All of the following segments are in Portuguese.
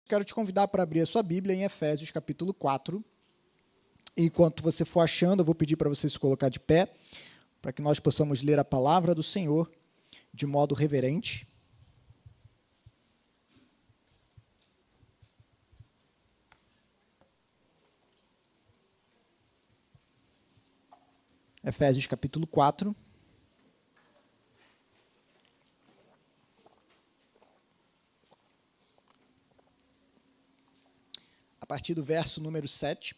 Quero te convidar para abrir a sua Bíblia em Efésios, capítulo 4. Enquanto você for achando, eu vou pedir para você se colocar de pé, para que nós possamos ler a palavra do Senhor de modo reverente. Efésios, capítulo 4. A partir do verso número 7.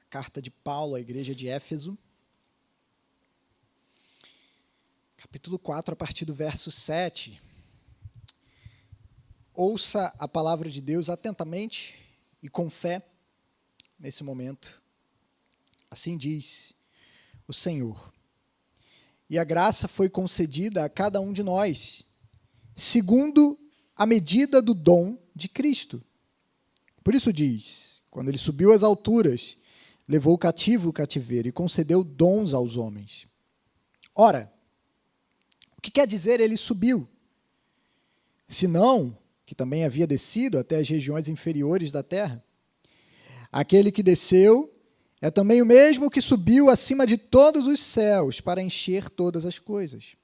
A carta de Paulo à igreja de Éfeso. Capítulo 4, a partir do verso 7. Ouça a palavra de Deus atentamente e com fé nesse momento. Assim diz o Senhor. E a graça foi concedida a cada um de nós, segundo a medida do dom de Cristo. Por isso diz, quando ele subiu às alturas, levou cativo o cativeiro e concedeu dons aos homens. Ora, o que quer dizer ele subiu? Senão, que também havia descido até as regiões inferiores da terra. Aquele que desceu é também o mesmo que subiu acima de todos os céus para encher todas as coisas.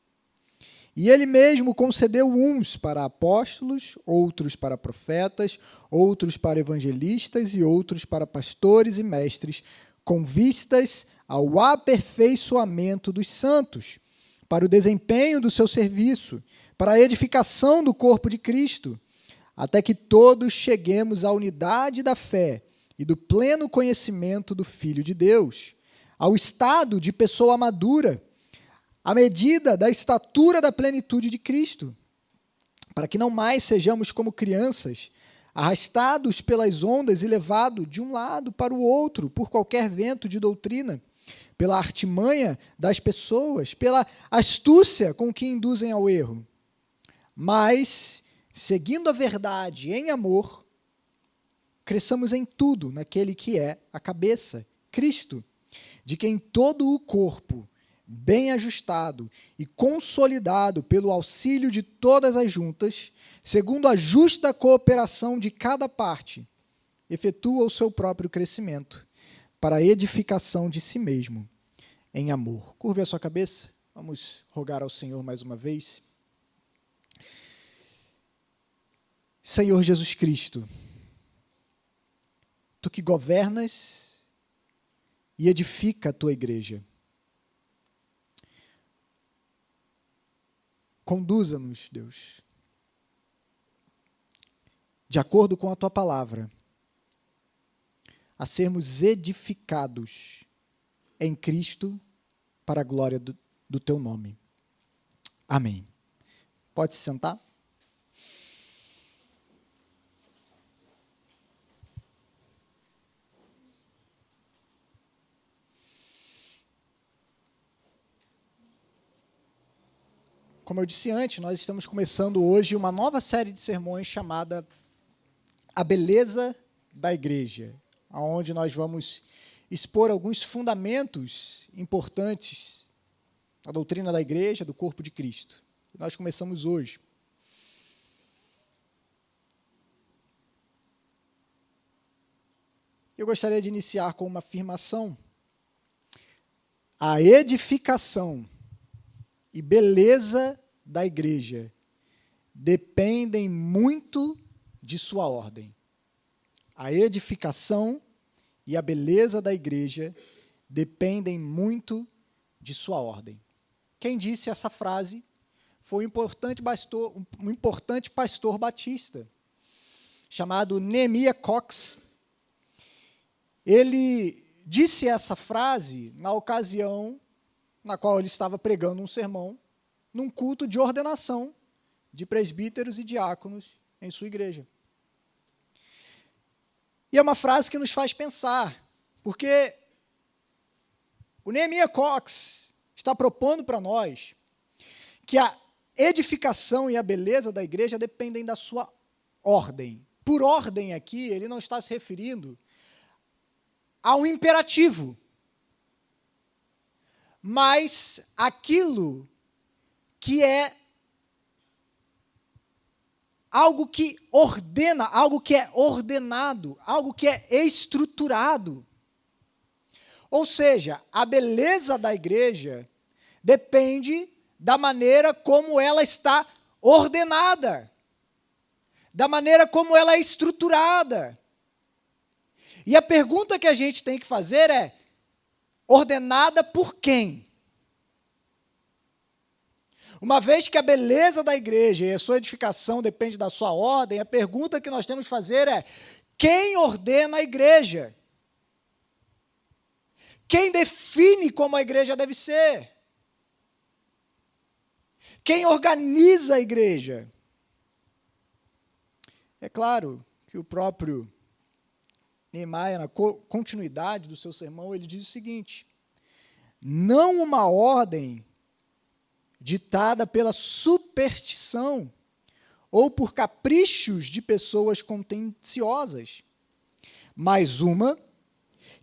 E ele mesmo concedeu uns para apóstolos, outros para profetas, outros para evangelistas e outros para pastores e mestres, com vistas ao aperfeiçoamento dos santos, para o desempenho do seu serviço, para a edificação do corpo de Cristo, até que todos cheguemos à unidade da fé e do pleno conhecimento do Filho de Deus, ao estado de pessoa madura, à medida da estatura da plenitude de Cristo, para que não mais sejamos como crianças, arrastados pelas ondas e levados de um lado para o outro por qualquer vento de doutrina, pela artimanha das pessoas, pela astúcia com que induzem ao erro. Mas, seguindo a verdade em amor, cresçamos em tudo naquele que é a cabeça, Cristo, de quem todo o corpo, bem ajustado e consolidado pelo auxílio de todas as juntas, segundo a justa cooperação de cada parte, efetua o seu próprio crescimento, para a edificação de si mesmo, em amor. Curve a sua cabeça, vamos rogar ao Senhor mais uma vez. Senhor Jesus Cristo, Tu que governas e edifica a Tua igreja, conduza-nos, Deus, de acordo com a Tua palavra, a sermos edificados em Cristo para a glória do Teu nome. Amém. Pode se sentar? Como eu disse antes, nós estamos começando hoje uma nova série de sermões chamada A Beleza da Igreja, onde nós vamos expor alguns fundamentos importantes da doutrina da Igreja, do corpo de Cristo. Nós começamos hoje. Eu gostaria de iniciar com uma afirmação. A edificação e beleza da igreja dependem muito de sua ordem. A edificação e a beleza da igreja dependem muito de sua ordem. Quem disse essa frase foi um importante pastor batista, chamado Nehemiah Cox. Ele disse essa frase na ocasião na qual ele estava pregando um sermão, num culto de ordenação de presbíteros e diáconos em sua igreja. E é uma frase que nos faz pensar, porque o Nehemiah Cox está propondo para nós que a edificação e a beleza da igreja dependem da sua ordem. Por ordem aqui, ele não está se referindo a um imperativo, mas aquilo que é algo que ordena, algo que é ordenado, algo que é estruturado. Ou seja, a beleza da igreja depende da maneira como ela está ordenada, da maneira como ela é estruturada. E a pergunta que a gente tem que fazer é: ordenada por quem? Uma vez que a beleza da igreja e a sua edificação depende da sua ordem, a pergunta que nós temos que fazer é: quem ordena a igreja? Quem define como a igreja deve ser? Quem organiza a igreja? É claro que o próprio Neemiah, na continuidade do seu sermão, ele diz o seguinte: não uma ordem ditada pela superstição ou por caprichos de pessoas contenciosas, mas uma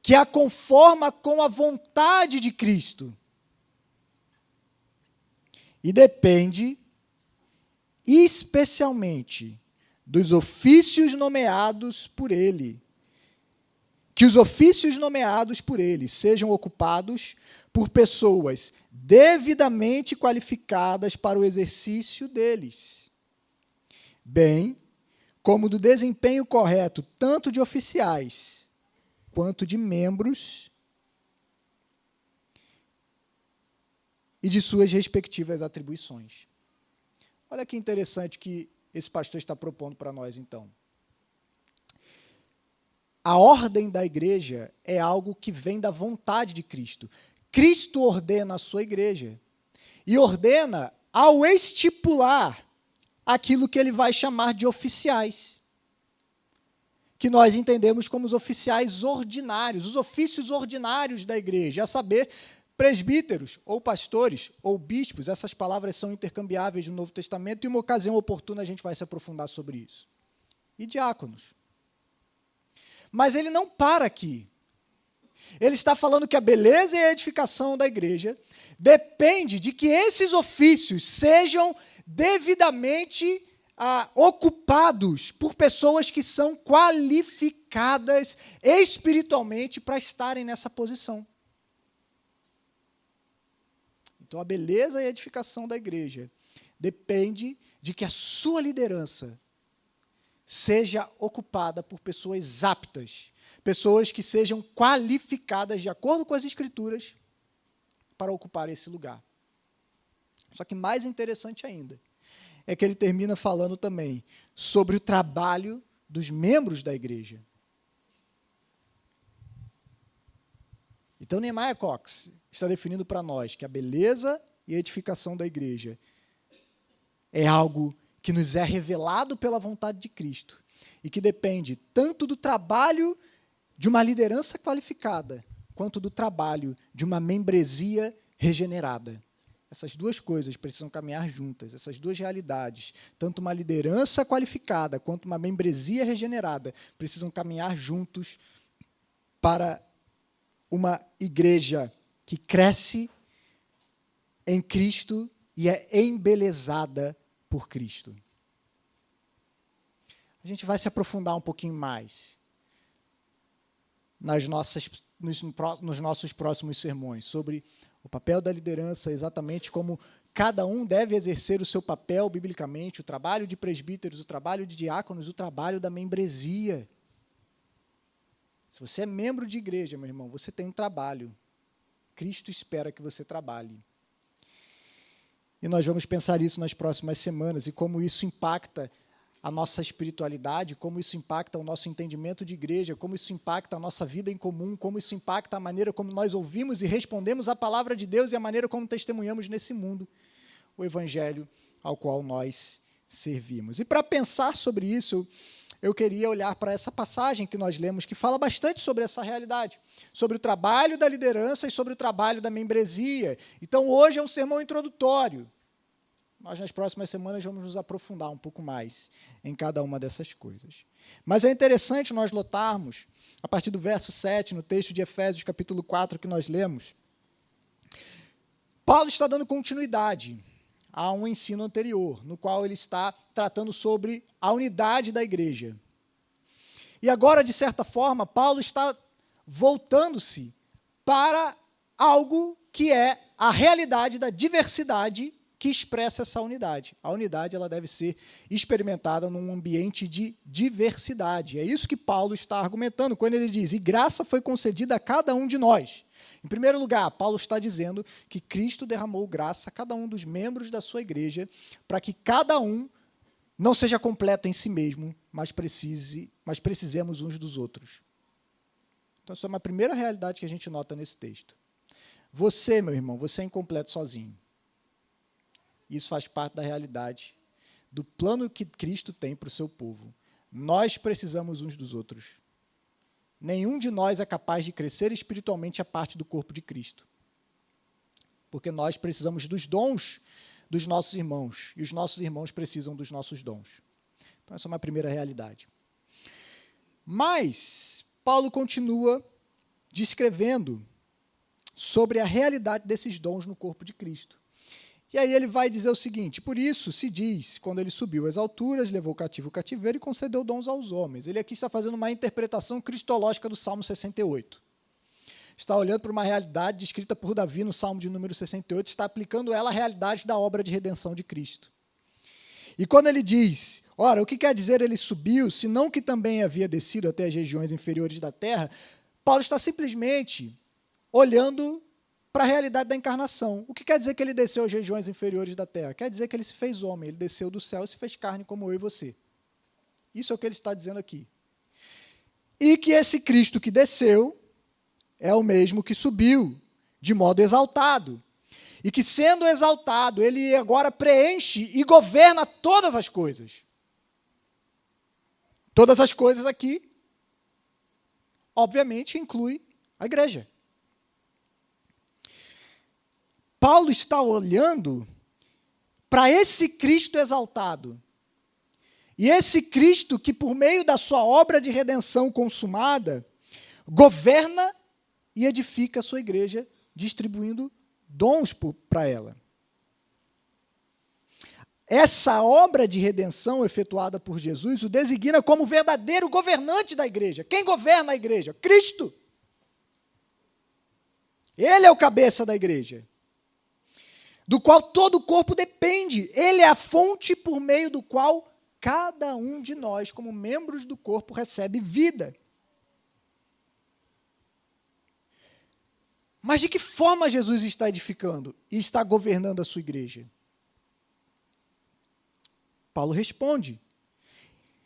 que a conforma com a vontade de Cristo e depende especialmente dos ofícios nomeados por Ele, que os ofícios nomeados por Ele sejam ocupados por pessoas devidamente qualificadas para o exercício deles, bem como do desempenho correto tanto de oficiais quanto de membros e de suas respectivas atribuições. Olha que interessante que esse pastor está propondo para nós, então. A ordem da igreja é algo que vem da vontade de Cristo. Cristo ordena a sua igreja e ordena ao estipular aquilo que ele vai chamar de oficiais, que nós entendemos como os oficiais ordinários, os ofícios ordinários da igreja, a saber, presbíteros, ou pastores, ou bispos. Essas palavras são intercambiáveis no Novo Testamento, e em uma ocasião oportuna a gente vai se aprofundar sobre isso. E diáconos. Mas ele não para aqui. Ele está falando que a beleza e a edificação da igreja depende de que esses ofícios sejam devidamente ocupados por pessoas que são qualificadas espiritualmente para estarem nessa posição. Então, a beleza e a edificação da igreja depende de que a sua liderança seja ocupada por pessoas aptas, pessoas que sejam qualificadas de acordo com as Escrituras para ocupar esse lugar. Só que mais interessante ainda é que ele termina falando também sobre o trabalho dos membros da igreja. Então, Neemiah Cox está definindo para nós que a beleza e a edificação da igreja é algo que nos é revelado pela vontade de Cristo e que depende tanto do trabalho de uma liderança qualificada quanto do trabalho de uma membresia regenerada. Essas duas coisas precisam caminhar juntas, essas duas realidades, tanto uma liderança qualificada quanto uma membresia regenerada, precisam caminhar juntos para uma igreja que cresce em Cristo e é embelezada por Cristo. A gente vai se aprofundar um pouquinho mais nos nossos próximos sermões sobre o papel da liderança, exatamente como cada um deve exercer o seu papel biblicamente, o trabalho de presbíteros, o trabalho de diáconos, o trabalho da membresia. Se você é membro de igreja, meu irmão, você tem um trabalho. Cristo espera que você trabalhe. E nós vamos pensar isso nas próximas semanas e como isso impacta a nossa espiritualidade, como isso impacta o nosso entendimento de igreja, como isso impacta a nossa vida em comum, como isso impacta a maneira como nós ouvimos e respondemos à palavra de Deus e a maneira como testemunhamos nesse mundo o evangelho ao qual nós servimos. E para pensar sobre isso, eu queria olhar para essa passagem que nós lemos, que fala bastante sobre essa realidade, sobre o trabalho da liderança e sobre o trabalho da membresia. Então, hoje é um sermão introdutório. Nós, nas próximas semanas, vamos nos aprofundar um pouco mais em cada uma dessas coisas. Mas é interessante nós notarmos, a partir do verso 7, no texto de Efésios, capítulo 4, que nós lemos, Paulo está dando continuidade a um ensino anterior, no qual ele está tratando sobre a unidade da igreja. E agora, de certa forma, Paulo está voltando-se para algo que é a realidade da diversidade que expressa essa unidade. A unidade ela deve ser experimentada num ambiente de diversidade. É isso que Paulo está argumentando quando ele diz: e graça foi concedida a cada um de nós. Em primeiro lugar, Paulo está dizendo que Cristo derramou graça a cada um dos membros da sua igreja para que cada um não seja completo em si mesmo, mas precisemos uns dos outros. Então, essa é uma primeira realidade que a gente nota nesse texto. Você, meu irmão, você é incompleto sozinho. Isso faz parte da realidade, do plano que Cristo tem para o seu povo. Nós precisamos uns dos outros. Nenhum de nós é capaz de crescer espiritualmente a parte do corpo de Cristo. Porque nós precisamos dos dons dos nossos irmãos, e os nossos irmãos precisam dos nossos dons. Então, essa é uma primeira realidade. Mas, Paulo continua descrevendo sobre a realidade desses dons no corpo de Cristo. E aí ele vai dizer o seguinte: por isso se diz, quando ele subiu às alturas, levou cativo o cativeiro e concedeu dons aos homens. Ele aqui está fazendo uma interpretação cristológica do Salmo 68. Está olhando para uma realidade descrita por Davi no Salmo de número 68, está aplicando ela à realidade da obra de redenção de Cristo. E quando ele diz, ora, o que quer dizer ele subiu, senão que também havia descido até as regiões inferiores da terra, Paulo está simplesmente olhando para a realidade da encarnação. O que quer dizer que ele desceu às regiões inferiores da terra? Quer dizer que ele se fez homem, ele desceu do céu e se fez carne como eu e você. Isso é o que ele está dizendo aqui. E que esse Cristo que desceu é o mesmo que subiu, de modo exaltado. E que, sendo exaltado, ele agora preenche e governa todas as coisas. Todas as coisas aqui, obviamente, inclui a igreja. Paulo está olhando para esse Cristo exaltado. E esse Cristo que, por meio da sua obra de redenção consumada, governa e edifica a sua igreja, distribuindo dons para ela. Essa obra de redenção efetuada por Jesus o designa como verdadeiro governante da igreja. Quem governa a igreja? Cristo. Ele é o cabeça da igreja, do qual todo o corpo depende. Ele é a fonte por meio do qual cada um de nós, como membros do corpo, recebe vida. Mas de que forma Jesus está edificando e está governando a sua igreja? Paulo responde.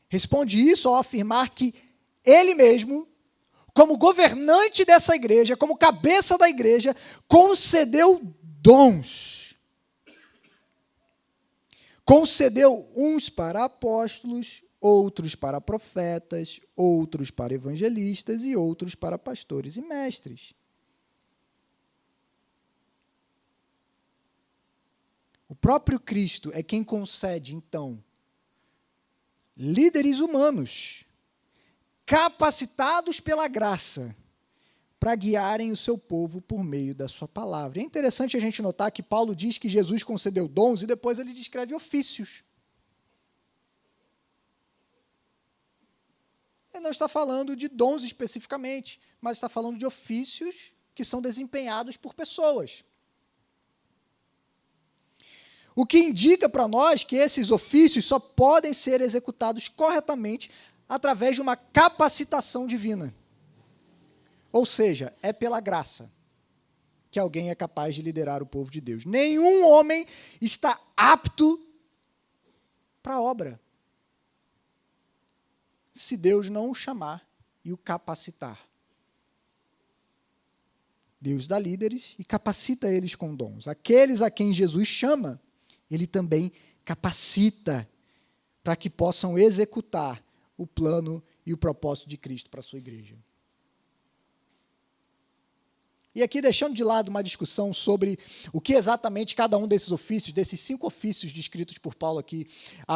Responde isso ao afirmar que ele mesmo, como governante dessa igreja, como cabeça da igreja, concedeu dons. Concedeu uns para apóstolos, outros para profetas, outros para evangelistas e outros para pastores e mestres. O próprio Cristo é quem concede, então, líderes humanos, capacitados pela graça, para guiarem o seu povo por meio da sua palavra. É interessante a gente notar que Paulo diz que Jesus concedeu dons e depois ele descreve ofícios. Ele não está falando de dons especificamente, mas está falando de ofícios que são desempenhados por pessoas. O que indica para nós que esses ofícios só podem ser executados corretamente através de uma capacitação divina. Ou seja, é pela graça que alguém é capaz de liderar o povo de Deus. Nenhum homem está apto para a obra, se Deus não o chamar e o capacitar. Deus dá líderes e capacita eles com dons. Aqueles a quem Jesus chama, ele também capacita para que possam executar o plano e o propósito de Cristo para a sua igreja. E aqui, deixando de lado uma discussão sobre o que exatamente cada um desses ofícios, desses 5 ofícios descritos por Paulo aqui,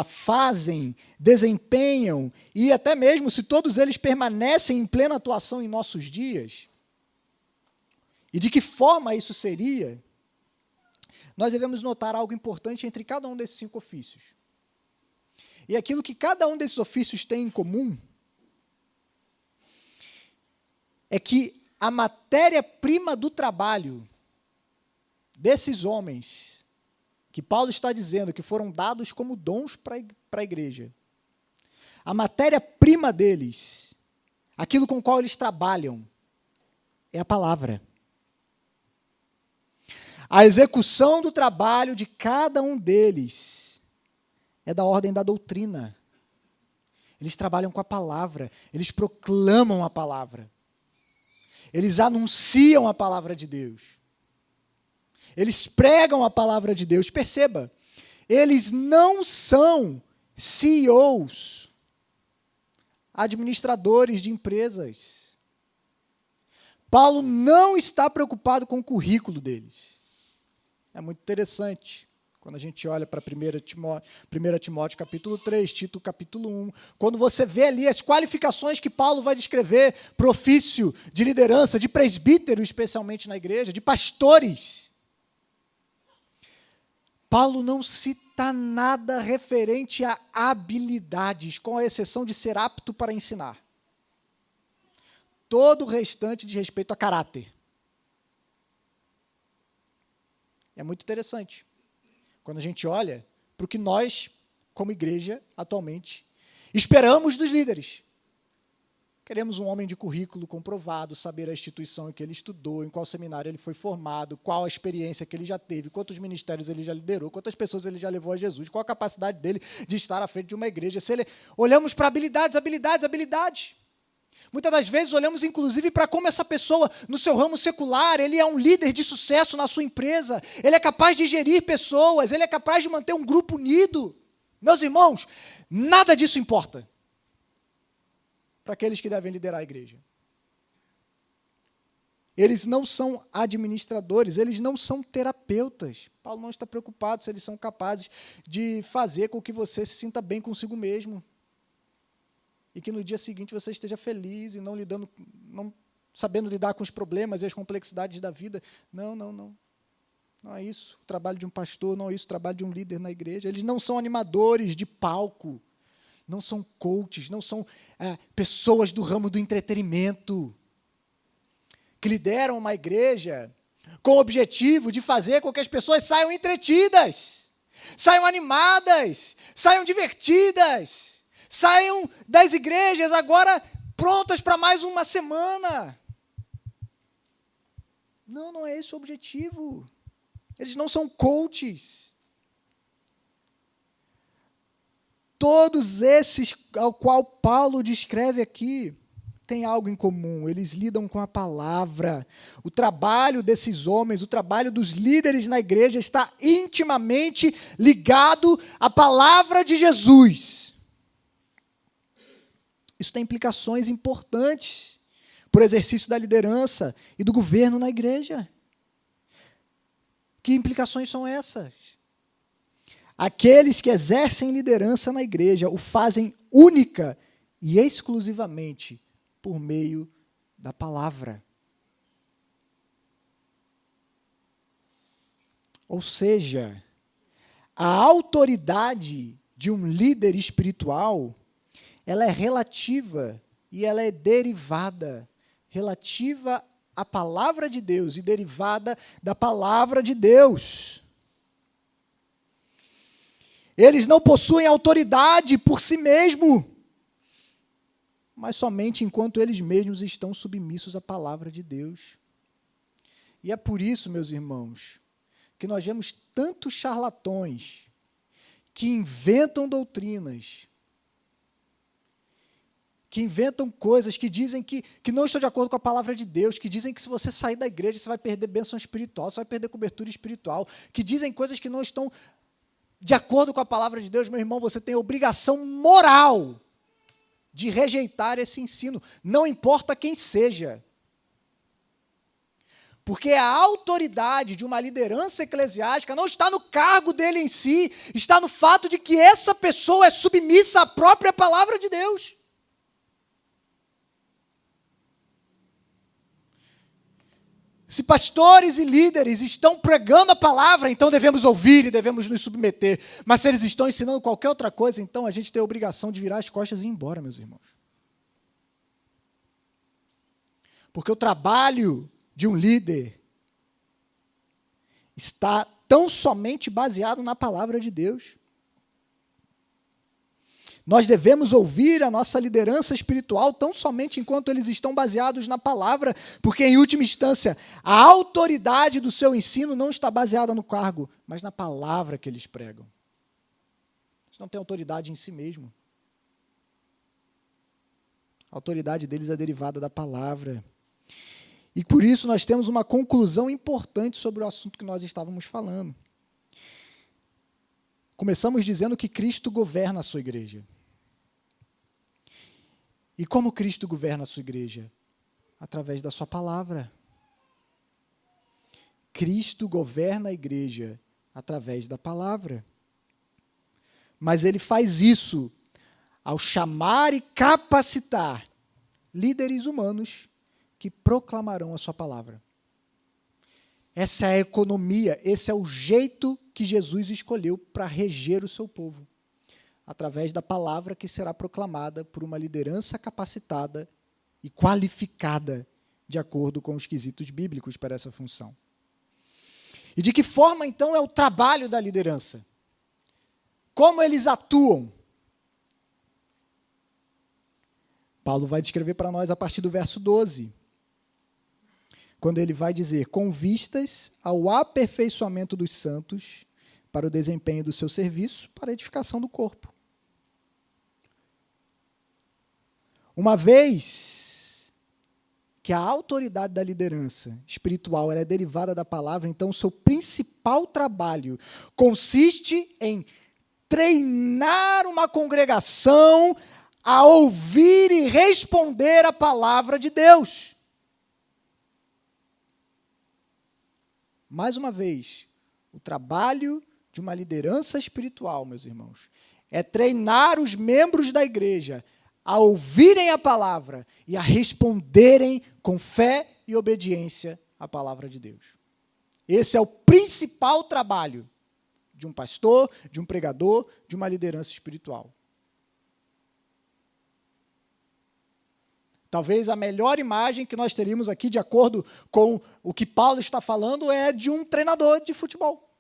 fazem, desempenham, e até mesmo se todos eles permanecem em plena atuação em nossos dias, e de que forma isso seria, nós devemos notar algo importante entre cada um desses 5 ofícios. E aquilo que cada um desses ofícios tem em comum é que a matéria-prima do trabalho desses homens, que Paulo está dizendo que foram dados como dons para a igreja, a matéria-prima deles, aquilo com o qual eles trabalham, é a palavra. A execução do trabalho de cada um deles é da ordem da doutrina. Eles trabalham com a palavra, eles proclamam a palavra, eles anunciam a palavra de Deus, eles pregam a palavra de Deus. Perceba, eles não são CEOs, administradores de empresas. Paulo não está preocupado com o currículo deles. É muito interessante, quando a gente olha para 1 Timóteo capítulo 3, Tito capítulo 1, quando você vê ali as qualificações que Paulo vai descrever para o ofício de liderança, de presbítero, especialmente na igreja, de pastores. Paulo não cita nada referente a habilidades, com a exceção de ser apto para ensinar. Todo o restante diz respeito a caráter. É muito interessante quando a gente olha para o que nós, como igreja, atualmente, esperamos dos líderes. Queremos um homem de currículo comprovado, saber a instituição em que ele estudou, em qual seminário ele foi formado, qual a experiência que ele já teve, quantos ministérios ele já liderou, quantas pessoas ele já levou a Jesus, qual a capacidade dele de estar à frente de uma igreja. Olhamos para habilidades. Muitas das vezes olhamos, inclusive, para como essa pessoa, no seu ramo secular, ele é um líder de sucesso na sua empresa, ele é capaz de gerir pessoas, ele é capaz de manter um grupo unido. Meus irmãos, nada disso importa para aqueles que devem liderar a igreja. Eles não são administradores, eles não são terapeutas. Paulo não está preocupado se eles são capazes de fazer com que você se sinta bem consigo mesmo. E que no dia seguinte você esteja feliz e não sabendo lidar com os problemas e as complexidades da vida. Não. Não é isso o trabalho de um pastor, não é isso o trabalho de um líder na igreja. Eles não são animadores de palco, não são coaches, não são pessoas do ramo do entretenimento, que lideram uma igreja com o objetivo de fazer com que as pessoas saiam entretidas, saiam animadas, saiam divertidas, saiam das igrejas agora prontas para mais uma semana. Não é esse o objetivo. Eles não são coaches. Todos esses ao qual Paulo descreve aqui têm algo em comum. Eles lidam com a palavra. O trabalho desses homens, o trabalho dos líderes na igreja está intimamente ligado à palavra de Jesus. Isso tem implicações importantes para o exercício da liderança e do governo na igreja. Que implicações são essas? Aqueles que exercem liderança na igreja o fazem única e exclusivamente por meio da palavra. Ou seja, a autoridade de um líder espiritual, ela é relativa e ela é derivada, relativa à palavra de Deus e derivada da palavra de Deus. Eles não possuem autoridade por si mesmos, mas somente enquanto eles mesmos estão submissos à palavra de Deus. E é por isso, meus irmãos, que nós vemos tantos charlatões que inventam doutrinas, que inventam coisas, que dizem que não estão de acordo com a palavra de Deus, que dizem que se você sair da igreja você vai perder bênção espiritual, você vai perder cobertura espiritual, que dizem coisas que não estão de acordo com a palavra de Deus. Meu irmão, você tem obrigação moral de rejeitar esse ensino, não importa quem seja. Porque a autoridade de uma liderança eclesiástica não está no cargo dele em si, está no fato de que essa pessoa é submissa à própria palavra de Deus. Se pastores e líderes estão pregando a palavra, então devemos ouvir e devemos nos submeter. Mas se eles estão ensinando qualquer outra coisa, então a gente tem a obrigação de virar as costas e ir embora, meus irmãos. Porque o trabalho de um líder está tão somente baseado na palavra de Deus. Nós devemos ouvir a nossa liderança espiritual tão somente enquanto eles estão baseados na palavra, porque, em última instância, a autoridade do seu ensino não está baseada no cargo, mas na palavra que eles pregam. Eles não têm autoridade em si mesmo. A autoridade deles é derivada da palavra. E por isso nós temos uma conclusão importante sobre o assunto que nós estávamos falando. Começamos dizendo que Cristo governa a sua igreja. E como Cristo governa a sua igreja? Através da sua palavra. Cristo governa a igreja através da palavra. Mas ele faz isso ao chamar e capacitar líderes humanos que proclamarão a sua palavra. Essa é a economia, esse é o jeito que Jesus escolheu para reger o seu povo, através da palavra que será proclamada por uma liderança capacitada e qualificada de acordo com os quesitos bíblicos para essa função. E de que forma, então, é o trabalho da liderança? Como eles atuam? Paulo vai descrever para nós a partir do verso 12, quando ele vai dizer: com vistas ao aperfeiçoamento dos santos, para o desempenho do seu serviço, para a edificação do corpo. Uma vez que a autoridade da liderança espiritual ela é derivada da palavra, então o seu principal trabalho consiste em treinar uma congregação a ouvir e responder a palavra de Deus. Mais uma vez, o trabalho de uma liderança espiritual, meus irmãos, é treinar os membros da igreja a ouvirem a palavra e a responderem com fé e obediência à palavra de Deus. Esse é o principal trabalho de um pastor, de um pregador, de uma liderança espiritual. Talvez a melhor imagem que nós teríamos aqui, de acordo com o que Paulo está falando, é de um treinador de futebol.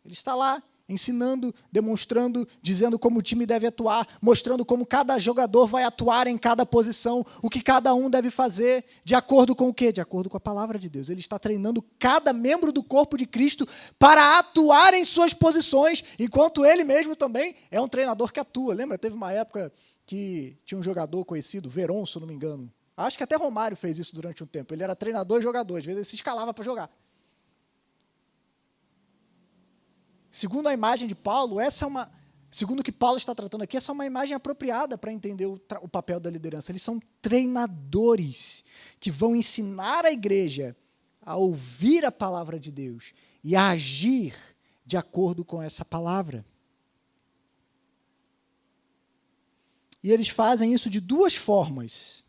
Ele está lá ensinando, demonstrando, dizendo como o time deve atuar, mostrando como cada jogador vai atuar em cada posição, o que cada um deve fazer, de acordo com o quê? De acordo com a palavra de Deus. Ele está treinando cada membro do corpo de Cristo para atuar em suas posições, enquanto ele mesmo também é um treinador que atua. Lembra? Teve uma época que tinha um jogador conhecido, Veron, se eu não me engano. Acho que até Romário fez isso durante um tempo. Ele era treinador e jogador, às vezes ele se escalava para jogar. Segundo a imagem de Paulo, segundo o que Paulo está tratando aqui, essa é uma imagem apropriada para entender o papel da liderança. Eles são treinadores que vão ensinar a igreja a ouvir a palavra de Deus e a agir de acordo com essa palavra. E eles fazem isso de duas formas.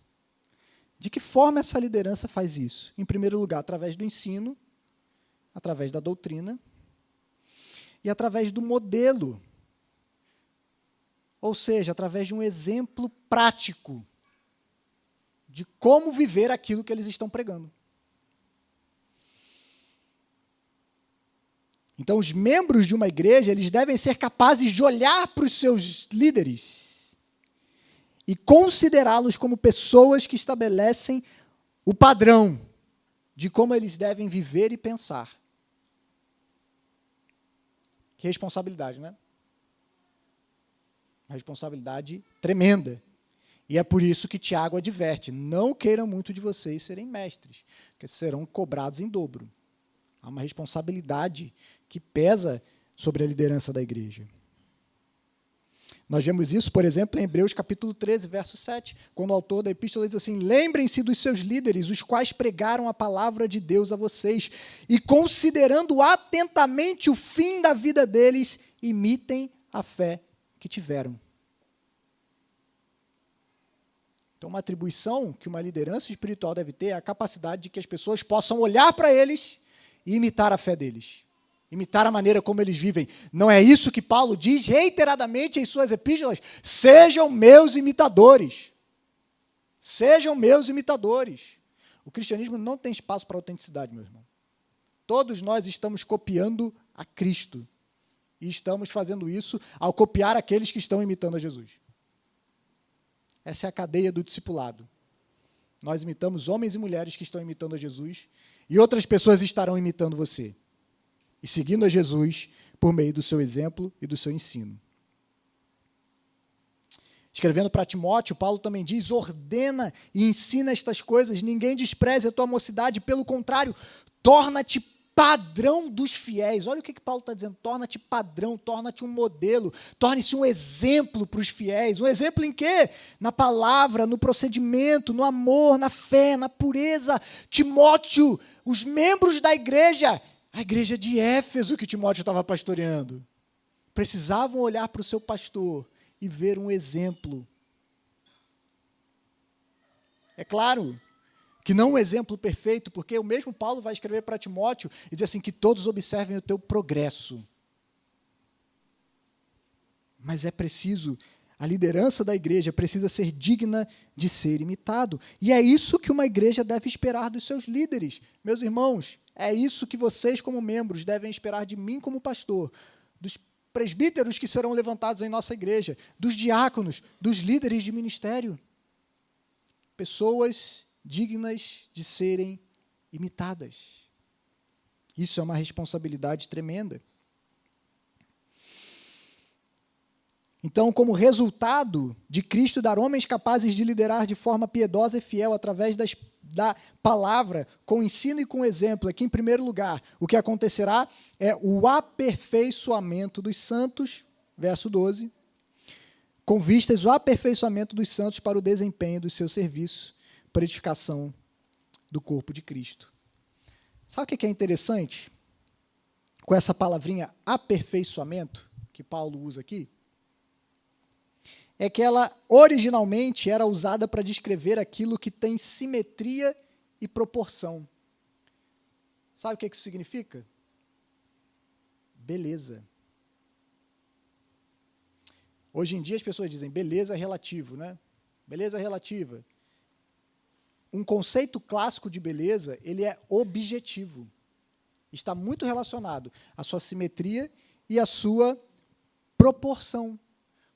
De que forma essa liderança faz isso? Em primeiro lugar, através do ensino, através da doutrina, e através do modelo, ou seja, através de um exemplo prático de como viver aquilo que eles estão pregando. Então, os membros de uma igreja, eles devem ser capazes de olhar para os seus líderes e considerá-los como pessoas que estabelecem o padrão de como eles devem viver e pensar. Que responsabilidade, né? Uma responsabilidade tremenda. E é por isso que Tiago adverte: não queiram muito de vocês serem mestres, porque serão cobrados em dobro. Há uma responsabilidade que pesa sobre a liderança da igreja. Nós vemos isso, por exemplo, em Hebreus capítulo 13, verso 7, quando o autor da epístola diz assim: lembrem-se dos seus líderes, os quais pregaram a palavra de Deus a vocês, e considerando atentamente o fim da vida deles, imitem a fé que tiveram. Então, uma atribuição que uma liderança espiritual deve ter é a capacidade de que as pessoas possam olhar para eles e imitar a fé deles. Imitar a maneira como eles vivem. Não é isso que Paulo diz reiteradamente em suas epístolas? Sejam meus imitadores. Sejam meus imitadores. O cristianismo não tem espaço para autenticidade, meu irmão. Todos nós estamos copiando a Cristo. E estamos fazendo isso ao copiar aqueles que estão imitando a Jesus. Essa é a cadeia do discipulado. Nós imitamos homens e mulheres que estão imitando a Jesus, e outras pessoas estarão imitando você, e seguindo a Jesus por meio do seu exemplo e do seu ensino. Escrevendo para Timóteo, Paulo também diz, ordena e ensina estas coisas, ninguém despreze a tua mocidade, pelo contrário, torna-te padrão dos fiéis. Olha o que Paulo está dizendo, torna-te padrão, torna-te um modelo, torne-se um exemplo para os fiéis. Um exemplo em quê? Na palavra, no procedimento, no amor, na fé, na pureza. Timóteo, os membros da igreja, a igreja de Éfeso que Timóteo estava pastoreando, precisavam olhar para o seu pastor e ver um exemplo. É claro que não um exemplo perfeito, porque o mesmo Paulo vai escrever para Timóteo e dizer assim, que todos observem o teu progresso. Mas é preciso, a liderança da igreja precisa ser digna de ser imitado. E é isso que uma igreja deve esperar dos seus líderes. Meus irmãos, é isso que vocês como membros devem esperar de mim como pastor, dos presbíteros que serão levantados em nossa igreja, dos diáconos, dos líderes de ministério. Pessoas dignas de serem imitadas. Isso é uma responsabilidade tremenda. Então, como resultado de Cristo dar homens capazes de liderar de forma piedosa e fiel através da palavra, com ensino e com exemplo, aqui em primeiro lugar, o que acontecerá é o aperfeiçoamento dos santos, verso 12, com vistas ao aperfeiçoamento dos santos para o desempenho do seu serviço, para a edificação do corpo de Cristo. Sabe o que é interessante com essa palavrinha aperfeiçoamento que Paulo usa aqui? É que ela originalmente era usada para descrever aquilo que tem simetria e proporção. Sabe o que isso significa? Beleza. Hoje em dia as pessoas dizem beleza é relativo, né? Beleza é relativa. Um conceito clássico de beleza, ele é objetivo. Está muito relacionado à sua simetria e à sua proporção.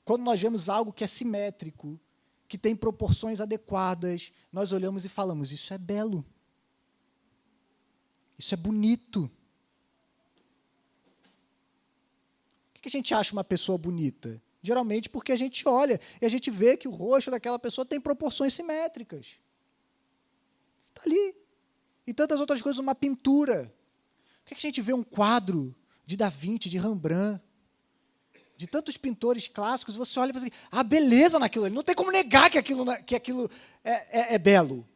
Quando nós vemos algo que é simétrico, que tem proporções adequadas, nós olhamos e falamos, isso é belo. Isso é bonito. O que a gente acha uma pessoa bonita? Geralmente porque a gente olha e a gente vê que o rosto daquela pessoa tem proporções simétricas. Está ali. E tantas outras coisas, uma pintura. Por que a gente vê um quadro de Da Vinci, de Rembrandt, de tantos pintores clássicos, você olha e fala assim, ah, beleza naquilo ali. Não tem como negar que aquilo é belo.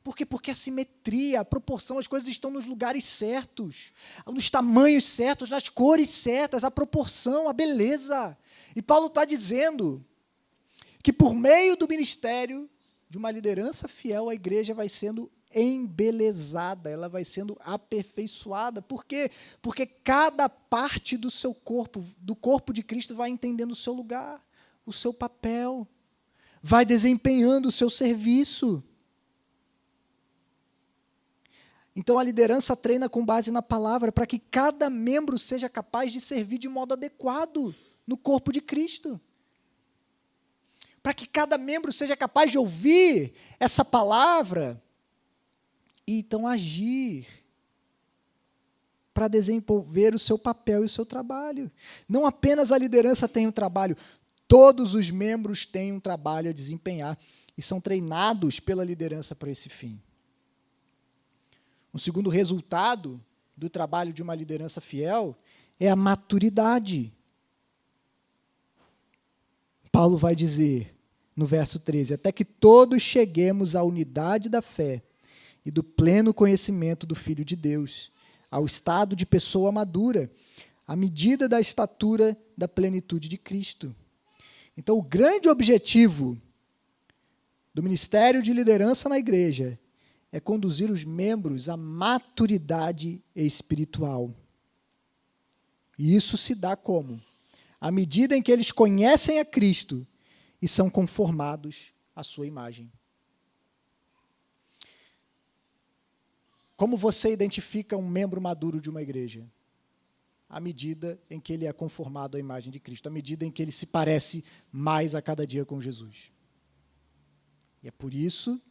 Por quê? Porque a simetria, a proporção, as coisas estão nos lugares certos, nos tamanhos certos, nas cores certas, a proporção, a beleza. E Paulo está dizendo que por meio do ministério de uma liderança fiel, a igreja vai sendo embelezada, ela vai sendo aperfeiçoada. Por quê? Porque cada parte do seu corpo, do corpo de Cristo, vai entendendo o seu lugar, o seu papel, vai desempenhando o seu serviço. Então, a liderança treina com base na palavra para que cada membro seja capaz de servir de modo adequado no corpo de Cristo. Para que cada membro seja capaz de ouvir essa palavra e então agir para desenvolver o seu papel e o seu trabalho. Não apenas a liderança tem um trabalho, todos os membros têm um trabalho a desempenhar e são treinados pela liderança para esse fim. Um segundo resultado do trabalho de uma liderança fiel é a maturidade. Paulo vai dizer, no verso 13, até que todos cheguemos à unidade da fé e do pleno conhecimento do Filho de Deus, ao estado de pessoa madura, à medida da estatura da plenitude de Cristo. Então, o grande objetivo do ministério de liderança na igreja é conduzir os membros à maturidade espiritual. E isso se dá como? À medida em que eles conhecem a Cristo e são conformados à sua imagem. Como você identifica um membro maduro de uma igreja? À medida em que ele é conformado à imagem de Cristo, à medida em que ele se parece mais a cada dia com Jesus. E é por isso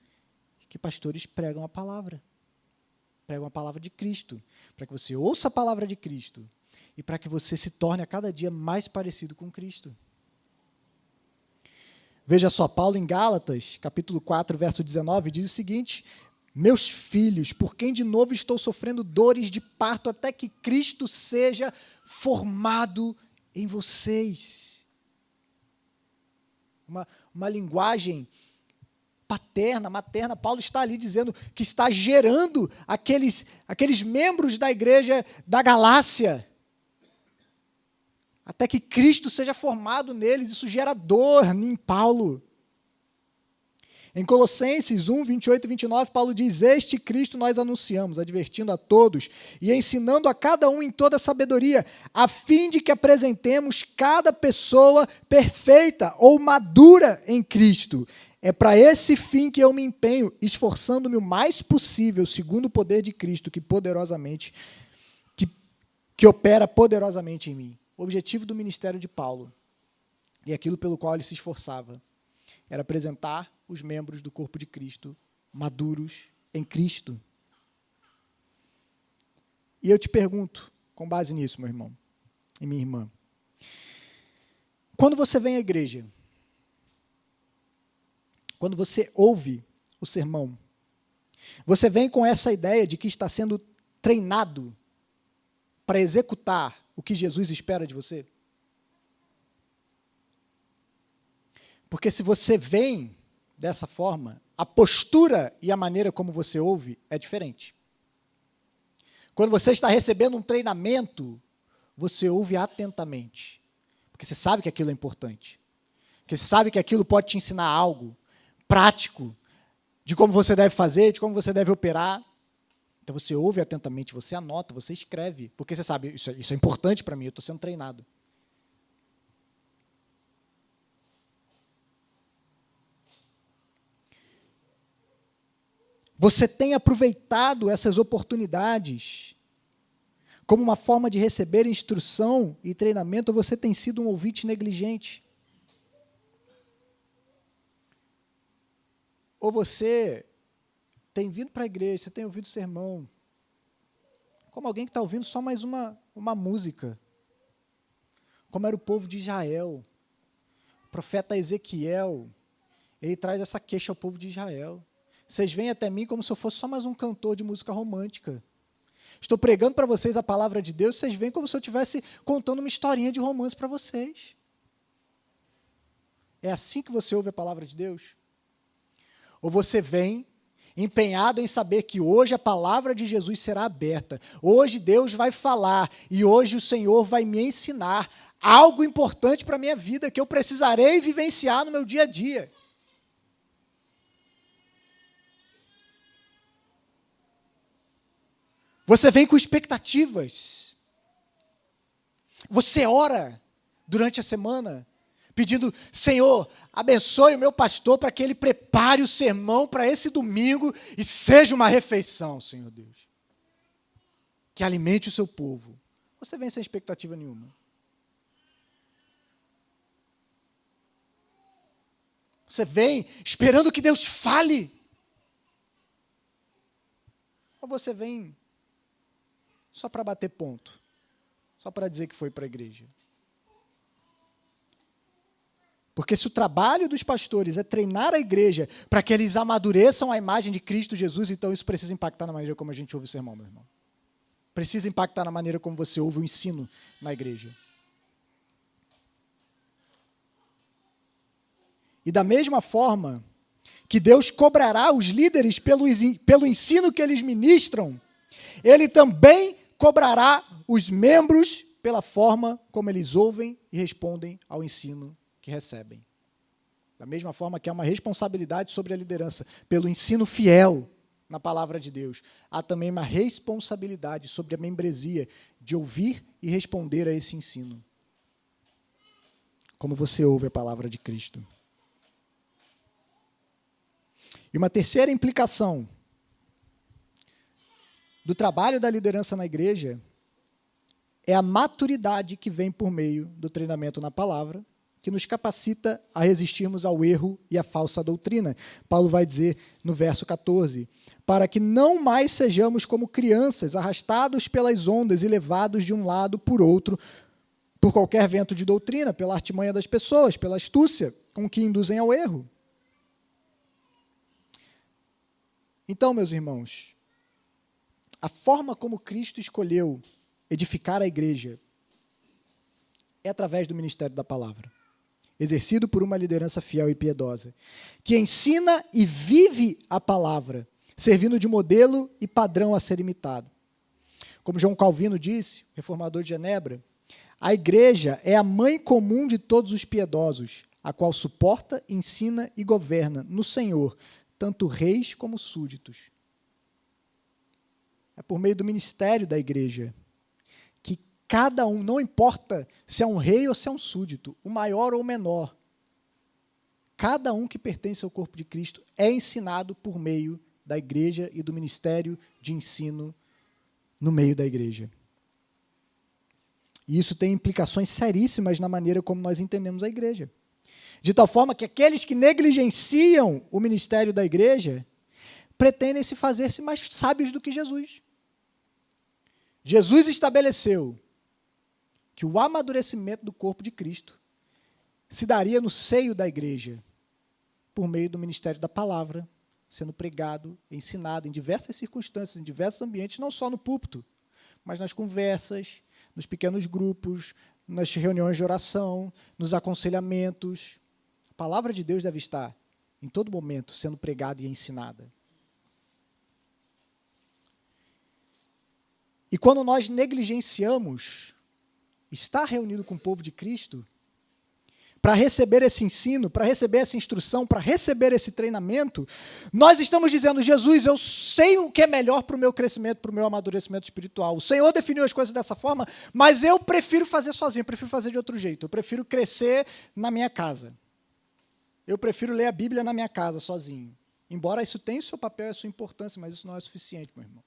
que pastores pregam a palavra de Cristo, para que você ouça a palavra de Cristo e para que você se torne a cada dia mais parecido com Cristo. Veja só, Paulo em Gálatas, capítulo 4, verso 19, diz o seguinte: meus filhos, por quem de novo estou sofrendo dores de parto até que Cristo seja formado em vocês. Uma linguagem paterna, materna. Paulo está ali dizendo que está gerando aqueles membros da igreja da Galácia, até que Cristo seja formado neles. Isso gera dor em Paulo. Em Colossenses 1, 28 e 29, Paulo diz: este Cristo nós anunciamos, advertindo a todos e ensinando a cada um em toda sabedoria, a fim de que apresentemos cada pessoa perfeita ou madura em Cristo. É para esse fim que eu me empenho, esforçando-me o mais possível, segundo o poder de Cristo, que opera poderosamente em mim. O objetivo do ministério de Paulo, e aquilo pelo qual ele se esforçava, era apresentar os membros do corpo de Cristo maduros em Cristo. E eu te pergunto, com base nisso, meu irmão e minha irmã, quando você vem à igreja, quando você ouve o sermão, você vem com essa ideia de que está sendo treinado para executar o que Jesus espera de você? Porque se você vem dessa forma, a postura e a maneira como você ouve é diferente. Quando você está recebendo um treinamento, você ouve atentamente, porque você sabe que aquilo é importante, porque você sabe que aquilo pode te ensinar algo prático de como você deve fazer, de como você deve operar. Então você ouve atentamente, você anota, você escreve, porque você sabe, isso é importante para mim, eu estou sendo treinado. Você tem aproveitado essas oportunidades como uma forma de receber instrução e treinamento, ou você tem sido um ouvinte negligente? Ou você tem vindo para a igreja, você tem ouvido sermão, como alguém que está ouvindo só mais uma música, como era o povo de Israel. O profeta Ezequiel, ele traz essa queixa ao povo de Israel. Vocês vêm até mim como se eu fosse só mais um cantor de música romântica. Estou pregando para vocês a palavra de Deus, vocês vêm como se eu estivesse contando uma historinha de romance para vocês. É assim que você ouve a palavra de Deus? Ou você vem empenhado em saber que hoje a palavra de Jesus será aberta, hoje Deus vai falar e hoje o Senhor vai me ensinar algo importante para a minha vida que eu precisarei vivenciar no meu dia a dia. Você vem com expectativas. Você ora durante a semana, pedindo: Senhor, abençoe o meu pastor para que ele prepare o sermão para esse domingo e seja uma refeição, Senhor Deus, que alimente o seu povo. Você vem sem expectativa nenhuma. Você vem esperando que Deus fale. Ou você vem só para bater ponto, só para dizer que foi para a igreja? Porque se o trabalho dos pastores é treinar a igreja para que eles amadureçam a imagem de Cristo Jesus, então isso precisa impactar na maneira como a gente ouve o sermão, meu irmão. Precisa impactar na maneira como você ouve o ensino na igreja. E da mesma forma que Deus cobrará os líderes pelo ensino que eles ministram, Ele também cobrará os membros pela forma como eles ouvem e respondem ao ensino que recebem. Da mesma forma que há uma responsabilidade sobre a liderança pelo ensino fiel na palavra de Deus, há também uma responsabilidade sobre a membresia de ouvir e responder a esse ensino. Como você ouve a palavra de Cristo. E uma terceira implicação do trabalho da liderança na igreja é a maturidade que vem por meio do treinamento na palavra, que nos capacita a resistirmos ao erro e à falsa doutrina. Paulo vai dizer no verso 14, para que não mais sejamos como crianças, arrastados pelas ondas e levados de um lado por outro, por qualquer vento de doutrina, pela artimanha das pessoas, pela astúcia com que induzem ao erro. Então, meus irmãos, a forma como Cristo escolheu edificar a igreja é através do ministério da palavra, exercido por uma liderança fiel e piedosa, que ensina e vive a palavra, servindo de modelo e padrão a ser imitado. Como João Calvino disse, reformador de Genebra, a igreja é a mãe comum de todos os piedosos, a qual suporta, ensina e governa no Senhor, tanto reis como súditos. É por meio do ministério da igreja que cada um, não importa se é um rei ou se é um súdito, o maior ou o menor, cada um que pertence ao corpo de Cristo é ensinado por meio da igreja e do ministério de ensino no meio da igreja. E isso tem implicações seríssimas na maneira como nós entendemos a igreja. De tal forma que aqueles que negligenciam o ministério da igreja pretendem se fazer-se mais sábios do que Jesus. Jesus estabeleceu que o amadurecimento do corpo de Cristo se daria no seio da igreja, por meio do ministério da palavra, sendo pregado, ensinado em diversas circunstâncias, em diversos ambientes, não só no púlpito, mas nas conversas, nos pequenos grupos, nas reuniões de oração, nos aconselhamentos. A palavra de Deus deve estar, em todo momento, sendo pregada e ensinada. E quando nós negligenciamos estar reunido com o povo de Cristo, para receber esse ensino, para receber essa instrução, para receber esse treinamento, nós estamos dizendo, Jesus, eu sei o que é melhor para o meu crescimento, para o meu amadurecimento espiritual. O Senhor definiu as coisas dessa forma, mas eu prefiro fazer sozinho, eu prefiro fazer de outro jeito. Eu prefiro crescer na minha casa. Eu prefiro ler a Bíblia na minha casa, sozinho. Embora isso tenha o seu papel e a sua importância, mas isso não é suficiente, meu irmão.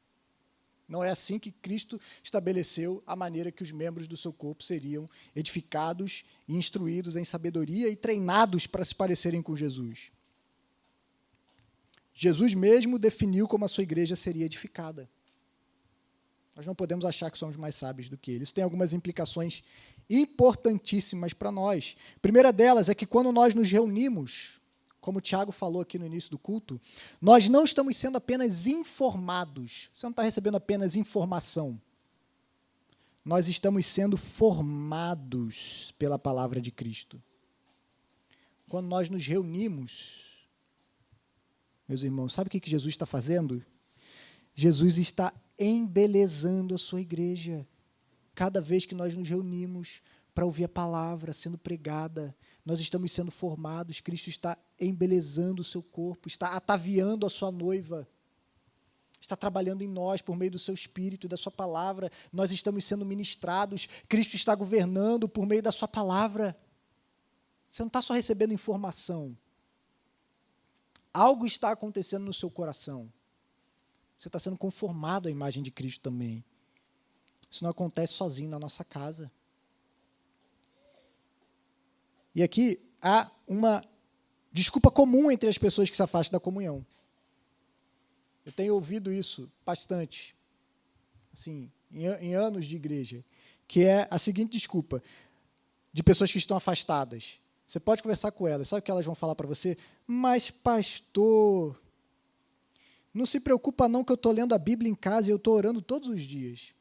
Não é assim que Cristo estabeleceu a maneira que os membros do seu corpo seriam edificados e instruídos em sabedoria e treinados para se parecerem com Jesus. Jesus mesmo definiu como a sua igreja seria edificada. Nós não podemos achar que somos mais sábios do que ele. Isso tem algumas implicações importantíssimas para nós. A primeira delas é que quando nós nos reunimos, como o Tiago falou aqui no início do culto, nós não estamos sendo apenas informados. Você não está recebendo apenas informação. Nós estamos sendo formados pela palavra de Cristo. Quando nós nos reunimos, meus irmãos, sabe o que Jesus está fazendo? Jesus está embelezando a sua igreja. Cada vez que nós nos reunimos para ouvir a palavra sendo pregada, nós estamos sendo formados, Cristo está embelezando o seu corpo, está ataviando a sua noiva, está trabalhando em nós por meio do seu Espírito e da sua palavra, nós estamos sendo ministrados, Cristo está governando por meio da sua palavra. Você não está só recebendo informação, algo está acontecendo no seu coração, você está sendo conformado à imagem de Cristo também. Isso não acontece sozinho na nossa casa. E aqui há uma desculpa comum entre as pessoas que se afastam da comunhão. Eu tenho ouvido isso bastante, assim, em anos de igreja, que é a seguinte desculpa, de pessoas que estão afastadas. Você pode conversar com elas, sabe o que elas vão falar para você? Mas, pastor, não se preocupa não que eu estou lendo a Bíblia em casa e eu estou orando todos os dias.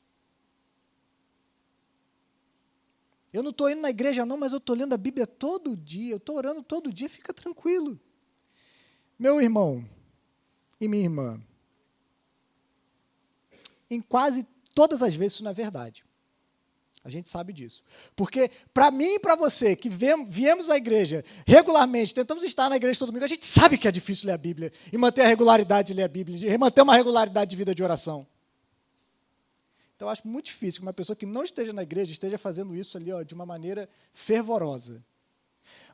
Eu não estou indo na igreja não, mas eu estou lendo a Bíblia todo dia, eu estou orando todo dia, fica tranquilo. Meu irmão e minha irmã, em quase todas as vezes isso não é verdade. A gente sabe disso. Porque, para mim e para você, que viemos à igreja regularmente, tentamos estar na igreja todo domingo, a gente sabe que é difícil ler a Bíblia e manter a regularidade de ler a Bíblia, e manter uma regularidade de vida de oração. Então, eu acho muito difícil que uma pessoa que não esteja na igreja esteja fazendo isso ali, de uma maneira fervorosa.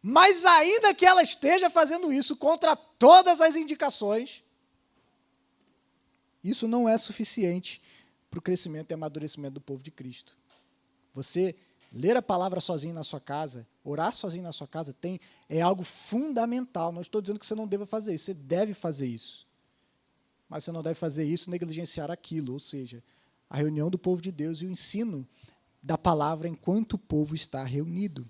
Mas, ainda que ela esteja fazendo isso contra todas as indicações, isso não é suficiente para o crescimento e amadurecimento do povo de Cristo. Você ler a palavra sozinho na sua casa, orar sozinho na sua casa, é algo fundamental. Não estou dizendo que você não deva fazer isso, você deve fazer isso. Mas você não deve fazer isso e negligenciar aquilo, ou seja, a reunião do povo de Deus e o ensino da palavra enquanto o povo está reunido.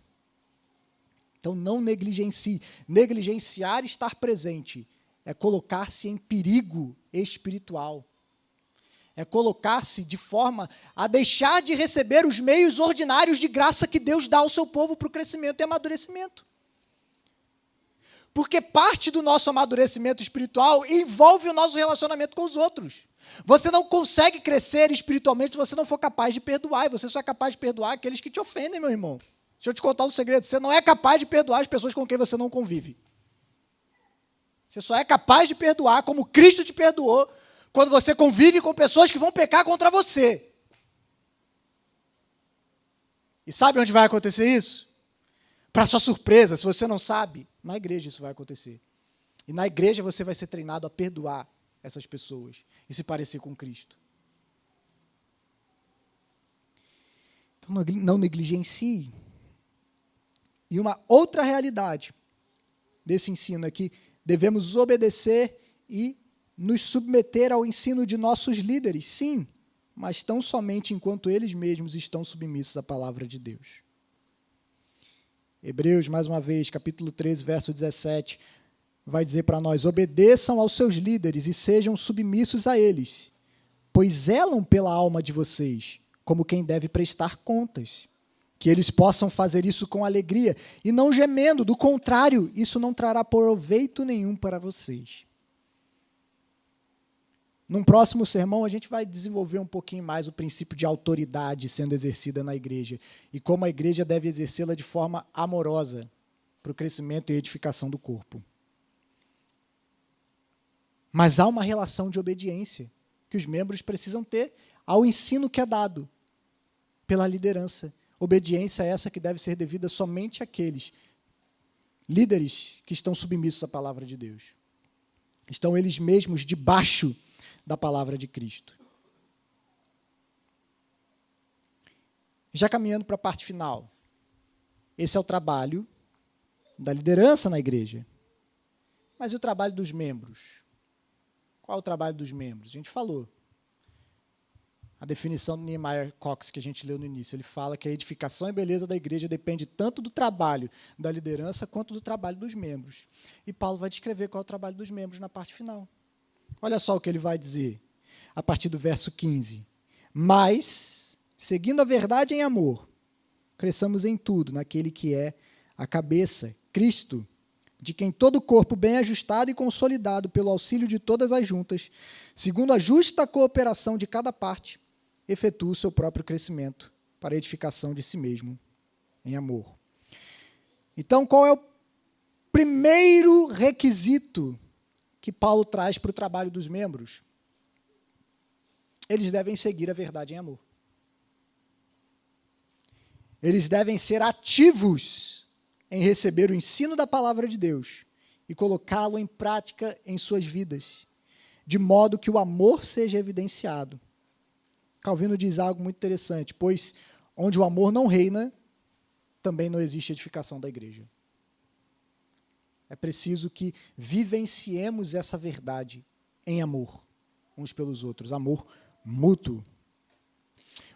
Então, não negligencie. Negligenciar estar presente é colocar-se em perigo espiritual. É colocar-se de forma a deixar de receber os meios ordinários de graça que Deus dá ao seu povo para o crescimento e amadurecimento. Porque parte do nosso amadurecimento espiritual envolve o nosso relacionamento com os outros. Você não consegue crescer espiritualmente se você não for capaz de perdoar, e você só é capaz de perdoar aqueles que te ofendem, meu irmão. Deixa eu te contar um segredo, você não é capaz de perdoar as pessoas com quem você não convive. Você só é capaz de perdoar como Cristo te perdoou, quando você convive com pessoas que vão pecar contra você. E sabe onde vai acontecer isso? Para sua surpresa, se você não sabe, na igreja isso vai acontecer. E na igreja você vai ser treinado a perdoar essas pessoas e se parecer com Cristo. Então não negligencie. E uma outra realidade desse ensino é que devemos obedecer e nos submeter ao ensino de nossos líderes, sim, mas tão somente enquanto eles mesmos estão submissos à palavra de Deus. Hebreus, mais uma vez, capítulo 13, verso 17, vai dizer para nós: obedeçam aos seus líderes e sejam submissos a eles, pois zelam pela alma de vocês, como quem deve prestar contas. Que eles possam fazer isso com alegria e não gemendo, do contrário, isso não trará proveito nenhum para vocês. Num próximo sermão, a gente vai desenvolver um pouquinho mais o princípio de autoridade sendo exercida na igreja e como a igreja deve exercê-la de forma amorosa para o crescimento e edificação do corpo. Mas há uma relação de obediência que os membros precisam ter ao ensino que é dado pela liderança. Obediência essa que deve ser devida somente àqueles líderes que estão submissos à palavra de Deus. Estão eles mesmos debaixo da palavra de Cristo. Já caminhando para a parte final. Esse é o trabalho da liderança na igreja. Mas e o trabalho dos membros? Qual é o trabalho dos membros? A gente falou. A definição do Nehemiah Cox, que a gente leu no início, ele fala que a edificação e beleza da igreja depende tanto do trabalho da liderança quanto do trabalho dos membros. E Paulo vai descrever qual é o trabalho dos membros na parte final. Olha só o que ele vai dizer, a partir do verso 15. Mas, seguindo a verdade em amor, cresçamos em tudo naquele que é a cabeça, Cristo, de quem todo o corpo bem ajustado e consolidado pelo auxílio de todas as juntas, segundo a justa cooperação de cada parte, efetua o seu próprio crescimento para a edificação de si mesmo em amor. Então, qual é o primeiro requisito que Paulo traz para o trabalho dos membros? Eles devem seguir a verdade em amor. Eles devem ser ativos em receber o ensino da palavra de Deus e colocá-lo em prática em suas vidas, de modo que o amor seja evidenciado. Calvino diz algo muito interessante, pois onde o amor não reina, também não existe edificação da igreja. É preciso que vivenciemos essa verdade em amor, uns pelos outros, amor mútuo.